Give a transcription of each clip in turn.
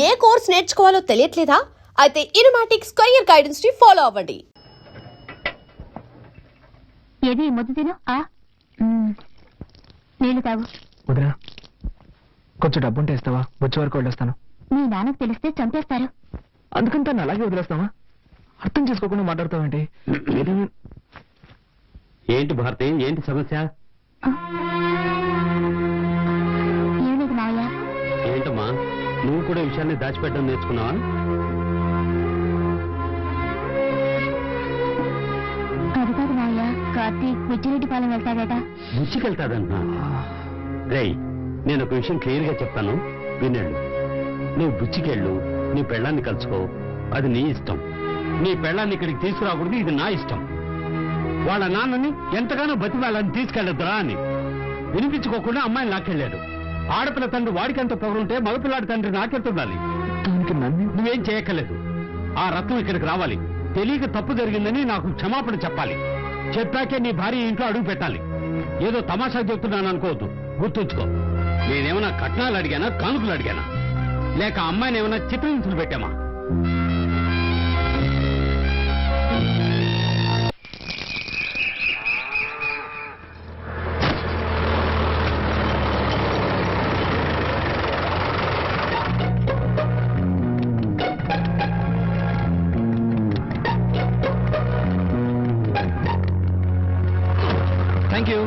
ఏ course నేర్చుకోవాలో తెలియట్లేదా? అయితే ఇనుమాటిక్స్ career guidance ని follow అవ్వండి. ఏది ముద్దు తిను. నీళ్ళు తాగు. వదినా, కొంచెం డబ్బు ఉంటే ఇస్తావా? వచ్చే వరకు వదిలేస్తాను. మీ నాన్నకు తెలిస్తే చంపేస్తారు. అందుకని తను అలాగే వదిలేస్తావా? అర్థం చేసుకోకుండా మాట్లాడతావేంటి? ఏంటి భారతి, ఏంటి సమస్య? ఏమిటి మావయ్య? ఏంటమ్మా, నువ్వు కూడా విషయాన్ని దాచిపెట్టడం నేర్చుకున్నావా? అది కాదు మావయ్య, కార్తీక్ బుచ్చిరెడ్డి పాలెం వెళ్తాడట. బుచ్చికెళ్తాదంటున్నా? రేయ్, నేను ఒక విషయం క్లియర్ గా చెప్తాను, వినండి. నువ్వు బుచ్చికెళ్ళు, నీ పెళ్ళాన్ని కలుసుకో, అది నీ ఇష్టం. నీ పెళ్ళాన్ని ఇక్కడికి తీసుకురాకూడదు, ఇది నా ఇష్టం. వాళ్ళ నాన్నని ఎంతగానో బతిమాలని తీసుకెళ్లొద్దురా అని వినిపించుకోకుండా అమ్మాయిని లాక్కెళ్ళాడు. ఆడపిల్ల తండ్రి వాడికెంత పొగరుంటే మగపిల్లాడి తండ్రి నాకెళ్తుండాలి. నువ్వేం చేయక్కర్లేదు. ఆ రత్నం ఇక్కడికి రావాలి. తెలియక తప్పు జరిగిందని నాకు క్షమాపణ చెప్పాలి. చెప్పాకే నీ భార్య ఇంట్లో అడుగు పెట్టాలి. ఏదో తమాషా చెప్తున్నాను అనుకోవద్దు, గుర్తుంచుకో. నేనేమైనా కట్నాలు అడిగానా, కానుకలు అడిగానా, లేక అమ్మాయిని ఏమైనా చిత్రహింసలు పెట్టామా? Thank you.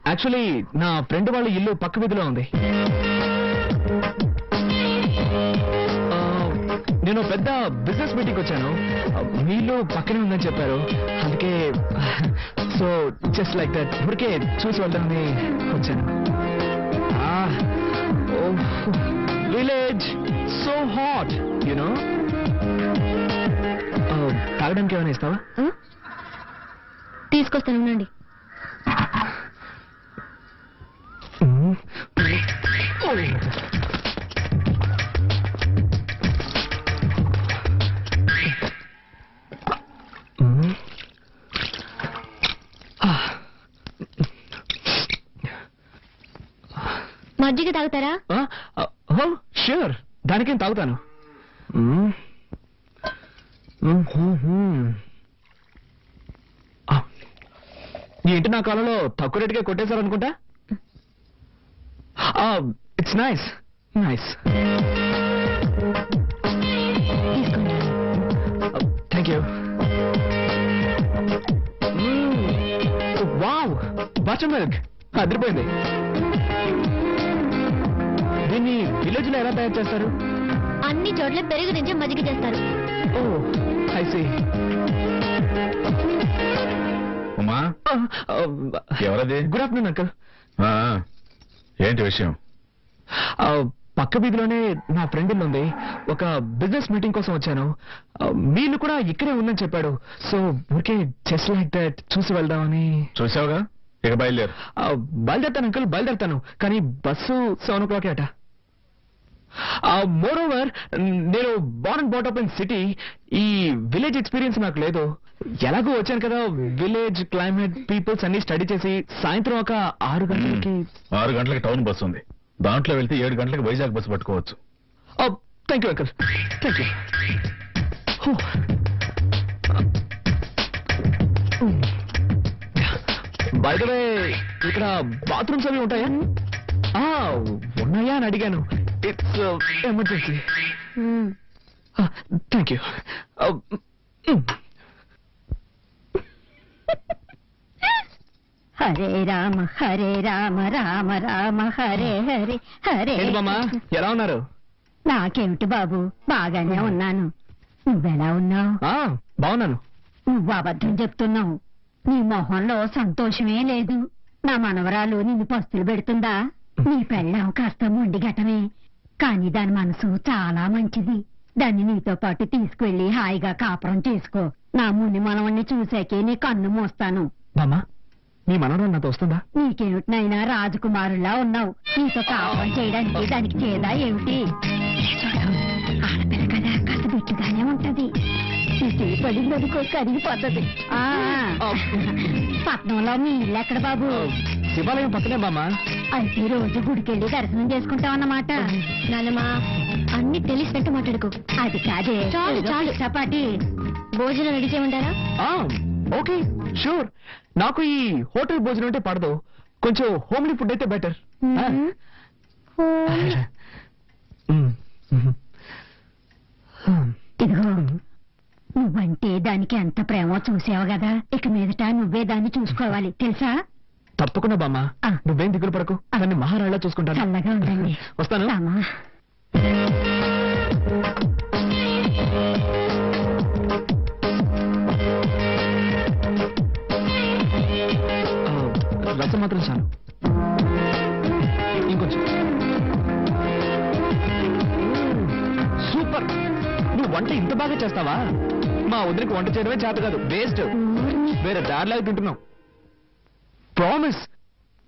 యాక్చువల్లీ నా ఫ్రెండ్ వాళ్ళ ఇల్లు పక్క వీధిలో ఉంది. నేను పెద్ద బిజినెస్ మీటింగ్ వచ్చాను. మీ ఇల్లు పక్కనే ఉందని చెప్పారు. అందుకే సో జస్ట్ లైక్ దట్ ఊరికే చూసి వెళ్దామని వచ్చాను. Village so hot, you know. తాగడానికి ఏమైనా ఇస్తావా? తీసుకొస్తాను, ఉండండి. మజ్జిగ తాగుతారా? ష్యూర్, దానికేం తాగుతాను. ఈ ఇంటి నా కాలంలో తక్కువ రేటుగా కొట్టేశారనుకుంటా. It's nice nice. Thank you. Wow, butter milk అదిరిపోయింది. దీన్ని విలేజ్ లో ఎలా తయారు చేస్తారు? అన్ని చోట్ల పెరుగు నుంచి మజ్జిగ చేస్తారు. ఓ, ఐ సీ. ఉమా, ఎవరది? Good afternoon uncle. ఏంటి విషయం? పక్క వీధిలోనే నా ఫ్రెండ్ ఇల్లు ఉంది. ఒక బిజినెస్ మీటింగ్ కోసం వచ్చాను. మీళ్ళు కూడా ఇక్కడే ఉందని చెప్పాడు. సో ఊరికే జస్ట్ లైక్ దట్ చూసి వెళ్దామని. చూసావుగా, ఇక బయలుదేరు. బయలుదేరుతాను అంకుల్, బయలుదేరుతాను. కానీ బస్సు 7 o'clock అట. మోర్ ఓవర్, నేను born and brought up in city. ఈ విలేజ్ ఎక్స్పీరియన్స్ నాకు లేదు. ఎలాగో వచ్చాను కదా, విలేజ్ క్లైమేట్ పీపుల్స్ అన్ని స్టడీ చేసి సాయంత్రం ఒక 6 గంటలకి 6 గంటలకి టౌన్ బస్సు ఉంది. దాంట్లో వెళ్తే 7 గంటలకు వైజాగ్ బస్సు పట్టుకోవచ్చు. Thank you uncle, thank you. By the way, ఇక్కడ బాత్రూమ్స్ అవి ఉంటాయా? ఉన్నాయా అని అడిగాను. It's emergency. Thank you. Hare Rama Rama Rama Hare Hare Hare. బామ్మా, ఎలా ఉన్నారు? నాకేమిటి బాబు, బాగానే ఉన్నాను. నువ్వెలా ఉన్నావు? బాగున్నాను. నువ్వు అబద్ధం చెప్తున్నావు. నీ మొహంలో సంతోషమే లేదు. నా మనవరాలు నిన్ను పస్తులు పెడుతుందా? నీ పెళ్ళాం కాస్త మొండిగటమే, కానీ దాని మనసు చాలా మంచిది. దాన్ని నీతో పాటు తీసుకువెళ్లి హాయిగా కాపురం చేసుకో. నా ముని మనవణ్ణి చూసాకే నీ కన్ను మోస్తాను. బామ్మా, నీ మనవరాలు నాతో వస్తుందా? నీకేమిటినైనా రాజకుమారులా ఉన్నావు. నీతో కాపురం చేయడానికి దానికి చేదా ఏమిటి? ఆడపిల్ల కదా, కాస్త బిట్టుగానే ఉంటది. చిటి పడిందనుకో కరిగిపోతుంది పట్నంలో మీ ఇల్లు ఎక్కడ బాబు? శివాలయం పక్కనే బామ్మ. అయితే రోజు గుడికెళ్ళి దర్శనం చేసుకుంటాం అన్నమాట. నాన్నమ్మా అన్ని తెలిసినట్టు మాట్లాడుకో. అది కాదే, చాలు, చాలు. చపాటి భోజనం రెడీ చేయమంటారా? Okay sure. నాకు ఈ హోటల్ భోజనం అంటే పడదు, కొంచెం హోమ్లీ ఫుడ్ అయితే బెటర్. ఇదిగో నువ్వంటే దానికి ఎంత ప్రేమో చూసావు కదా, ఇక మీదట నువ్వే దాన్ని చూసుకోవాలి తెలుసా? తప్పకుండా బామ్మ, నువ్వేం దిగులు పడకు, దాన్ని మహారాళ్ళ చూసుకుంటాను. చల్లగా ఉండండి. వస్తాను. రామా. రసం మాత్రం చాలు, ఇంకొంచెం. సూపర్, నువ్వు వంట ఇంత బాగా చేస్తావా? మా వదిలికి వంట చేయడమే చేత కాదు, వేస్ట్. వేరే దారిలాగా తింటున్నావు. ప్రామిస్,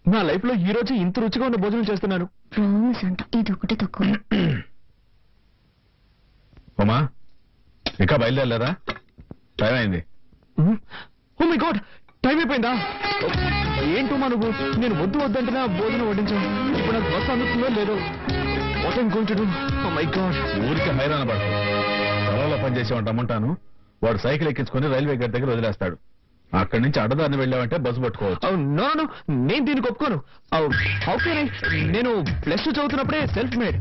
నా లైఫ్ లో ఈ రోజు ఇంత రుచిగా ఉన్న భోజనం చేస్తున్నాను. ప్రామిస్ అంట, ఇది ఒకటి తక్కువ. ఉమా ఇంకా బయలుదేరలేదా? టైం అయింది. ఓ మై గాడ్, టైం అయిపోయిందా? ఏంటమ్మా నువ్వు, నేను వద్దు వద్దంటున్నా భోజనం వడ్డించావు. ఇప్పుడు నాకు బస్సు అందుతుందో లేదో. What I'm going to do? Oh my god. ఊరికి హైరాణ పడతావు. పొలంలో పనిచేసేవాడు రమ్మంటాను, వాడు సైకిల్ ఎక్కించుకొని రైల్వే గేట్ దగ్గర వదిలేస్తాడు. అక్కడి నుంచి అడ్డదాన్ని వెళ్ళావంటే బస్సు పట్టుకోవచ్చు. నో నో, నేను దీనికి ఒప్పుకోను. ఓకే, నేను +2 చదువుతున్నప్పుడే సెల్ఫ్ మేడ్.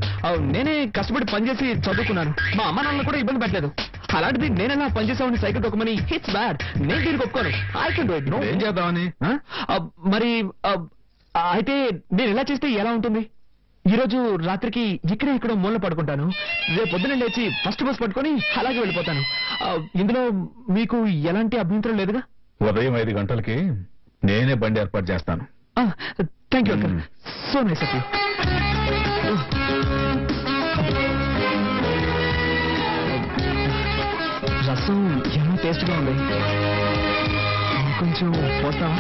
నేనే కష్టపడి పనిచేసి చదువుకున్నాను. మా అమ్మ నాన్నలు కూడా ఇబ్బంది పెట్టలేదు. అలాంటిది నేనెలా పనిచేసామని సైకిల్ తొక్కమని హిట్స్ బ్యాడ్. నేను దీనికి ఒప్పుకోను. I can do it. No. ఏం చేద్దామని? మరి అయితే నేను ఎలా చేస్తే ఎలా ఉంటుంది? ఈ రోజు రాత్రికి ఇక్కడే ఇక్కడ మూల పడుకుంటాను. రేపు పొద్దున లేచి ఫస్ట్ బస్ పట్టుకొని అలాగే వెళ్ళిపోతాను. ఇందులో మీకు ఎలాంటి అభ్యంతరం లేదుగా? ఉదయం 5 గంటలకి నేనే బండి ఏర్పాటు చేస్తాను. Thank you uncle, so nice of you. రసం ఎంత టేస్ట్గా ఉంది. కొంచెం పోస్తావా?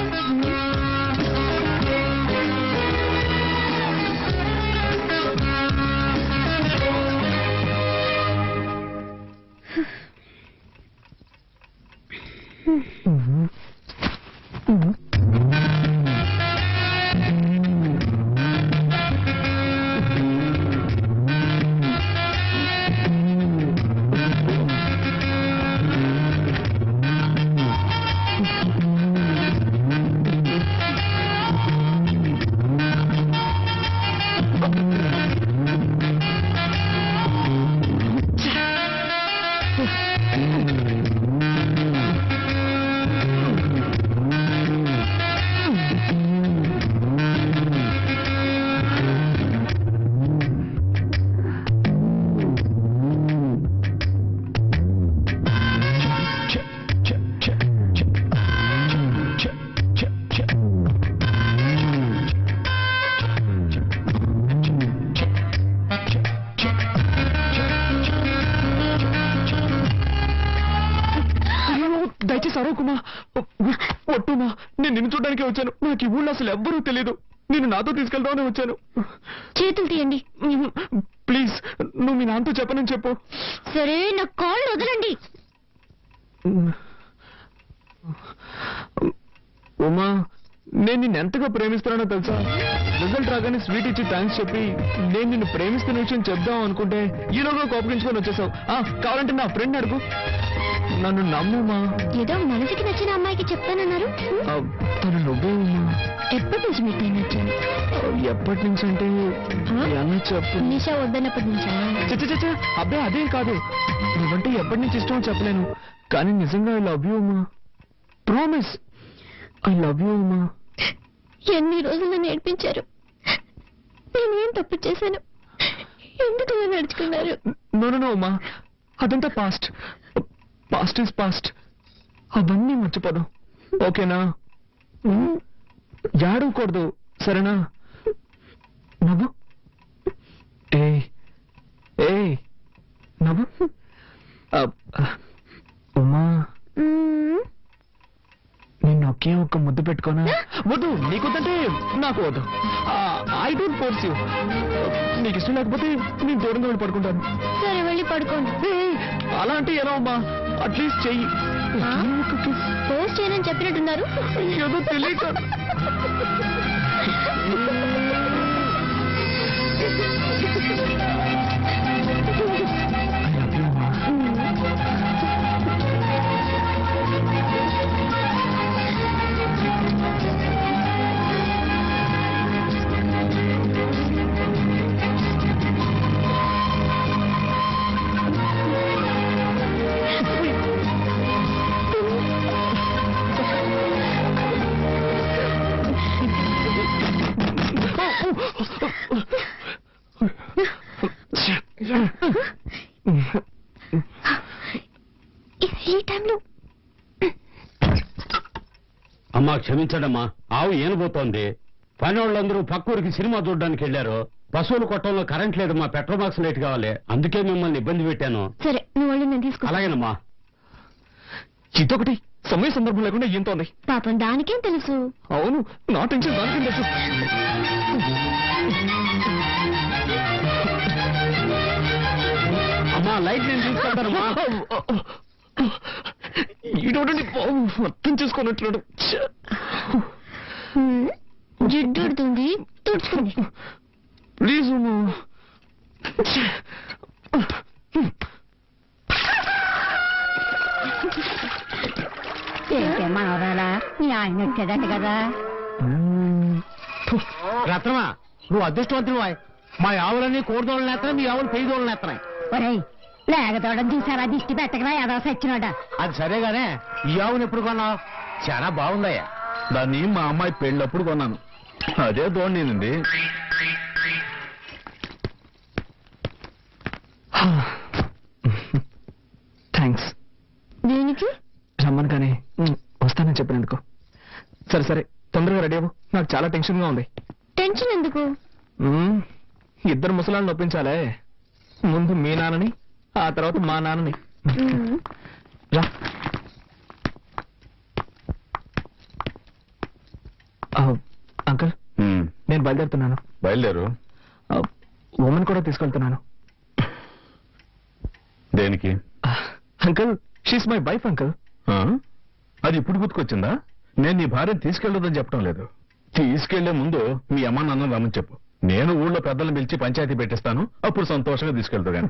దయచేసి అరవకుమా, ఒట్టుమా. నేను నిన్ను చూడడానికి వచ్చాను. నాకు ఈ ఊళ్ళో అసలు ఎవ్వరూ తెలియదు. నేను నాతో తీసుకెళ్దామని వచ్చాను. చేతులు తీయండి. ప్లీజ్, నువ్వు మీ నాన్నతో చెప్పనని చెప్పు. సరే, నా కాళ్ళు వదలండి. ఉమా, నేను నిన్ను ఎంతగా ప్రేమిస్తున్నానో తెలుసా? రిజల్ట్ రాగానే స్వీట్ ఇచ్చి థ్యాంక్స్ చెప్పి నేను నిన్ను ప్రేమిస్తున్న విషయం చెప్దాం అనుకుంటే ఈలోగా కోపగించుకొని వచ్చేసావు. కావాలంటే నా ఫ్రెండ్ అడుగు. నన్ను నమ్ముమా. ఏదో మనసుకి నచ్చిన అమ్మాయికి చెప్తానన్నారు. తను నువ్వే ఉమా. ఎప్పటి నుంచి మీకు నచ్చాను? ఎప్పటి నుంచి అంటే ఎలా చెప్పు? నిషా వద్దన్నప్పటి నుంచా? చచ్చ, అబ్బాయి అదేం కాదు. నువ్వంటే ఎప్పటి నుంచి ఇష్టమో చెప్పలేను, కానీ నిజంగా I love you Uma. Promise, I love you Uma. ఎన్ని రోజులు నేర్పించారు. నేనేం తప్పు చేశాను? ఎందుకు ఇలా నడుచుకున్నారు? నో ఉమా, అదంతా పాస్ట్. Past is past. అవన్నీ మర్చిపోదాం, ఓకేనా? ఏడవకూడదు, సరేనా? నవ్వు. ఏ నవ్వు. ఉమా, నిన్ను ఒకే ఒక్క ముద్దు పెట్టుకోనా? వద్దు, నీకొద్దంటే నాకు వద్దు. I don't force you. నీకు ఇష్టం లేకపోతే నేను దూరంగా వెళ్ళి పడుకుంటాను. సరే, వెళ్ళి పడుకోండి. అలా అంటే ఎలా అమ్మా? అట్లీస్ట్ చెయ్యి పోస్ట్ చేయనని చెప్పినట్టున్నారు. ఏదో తెలియక ఈ టైంలో అమ్మా క్షమించడమ్మా, ఆవు ఏనబోతోంది. పని వాళ్ళందరూ పక్కూరికి సినిమా చూడడానికి వెళ్ళారు. పశువుల కొట్టంలో కరెంట్ లేదమ్మా, పెట్రోల్ బాక్స్ లైట్ కావాలి. అందుకే మిమ్మల్ని ఇబ్బంది పెట్టాను. సరే నువ్వు వాళ్ళు నేను తీసుకో. అలాగేనమ్మా. ఇదొకటి సమయ సందర్భం లేకుండా ఈయంతోంది. పాపం దానికేం తెలుసు. అవును, నా టెన్షన్ దానికేం తెలుసు. అమ్మా లైట్ నేను తీసుకెళ్తానమ్మా. ఈడోడండి మొత్తం చూసుకున్నట్లు. జిడ్డు ఉడుతుంది, తుడుచుకోండి. ప్లీజ్ ఏంటే మనవరాలా, మీ ఆయన వచ్చాడట కదా. రత్నమా, నువ్వు అదృష్టవంతుడు. మా ఆవులన్నీ కోడిదోళ్ళు నేస్తున్నాయి, మీ ఆవులు పెయ్యదోళ్ళు నేస్తున్నాయి. ఒరేయ్, లేగదోడని చూసారా, దిష్టి పెట్టకరా ఏదో సచ్చినోడా. అది సరేగానే, ఈ ఆవును ఎప్పుడు కొన్నావు? చాలా బాగుందయ్యా. దాన్ని మా అమ్మాయి పెళ్ళప్పుడు కొన్నాను. అదే దోణింది. థ్యాంక్స్. దేనికి? రమ్మను కానీ వస్తానని చెప్పినందుకు. సరే సరే, తొందరగా రెడీ అవ్వు, నాకు చాలా టెన్షన్ గా ఉంది. టెన్షన్ ఎందుకు? ఇద్దరు ముసలాళ్ళని ఒప్పించాలే. ముందు మీ నాన్నని, ఆ తర్వాత మా నాన్నని. రా. అంకుల్, నేను బయలుదేరుతున్నాను. బయలుదేరు. ఉమెన్ కూడా తీసుకెళ్తున్నాను. దేనికి? Uncle, she's my wife uncle. ఆ? అది ఇప్పుడు గుర్తుకొచ్చిందా? నేను నీ భార్యను తీసుకెళ్ళొద్దని చెప్పడం లేదు. తీసుకెళ్లే ముందు మీ అమ్మ నాన్న రమ్మని చెప్పు. నేను ఊళ్ళో పెద్దలను పిలిచి పంచాయతీ పెట్టిస్తాను, అప్పుడు సంతోషంగా తీసుకెళ్తా.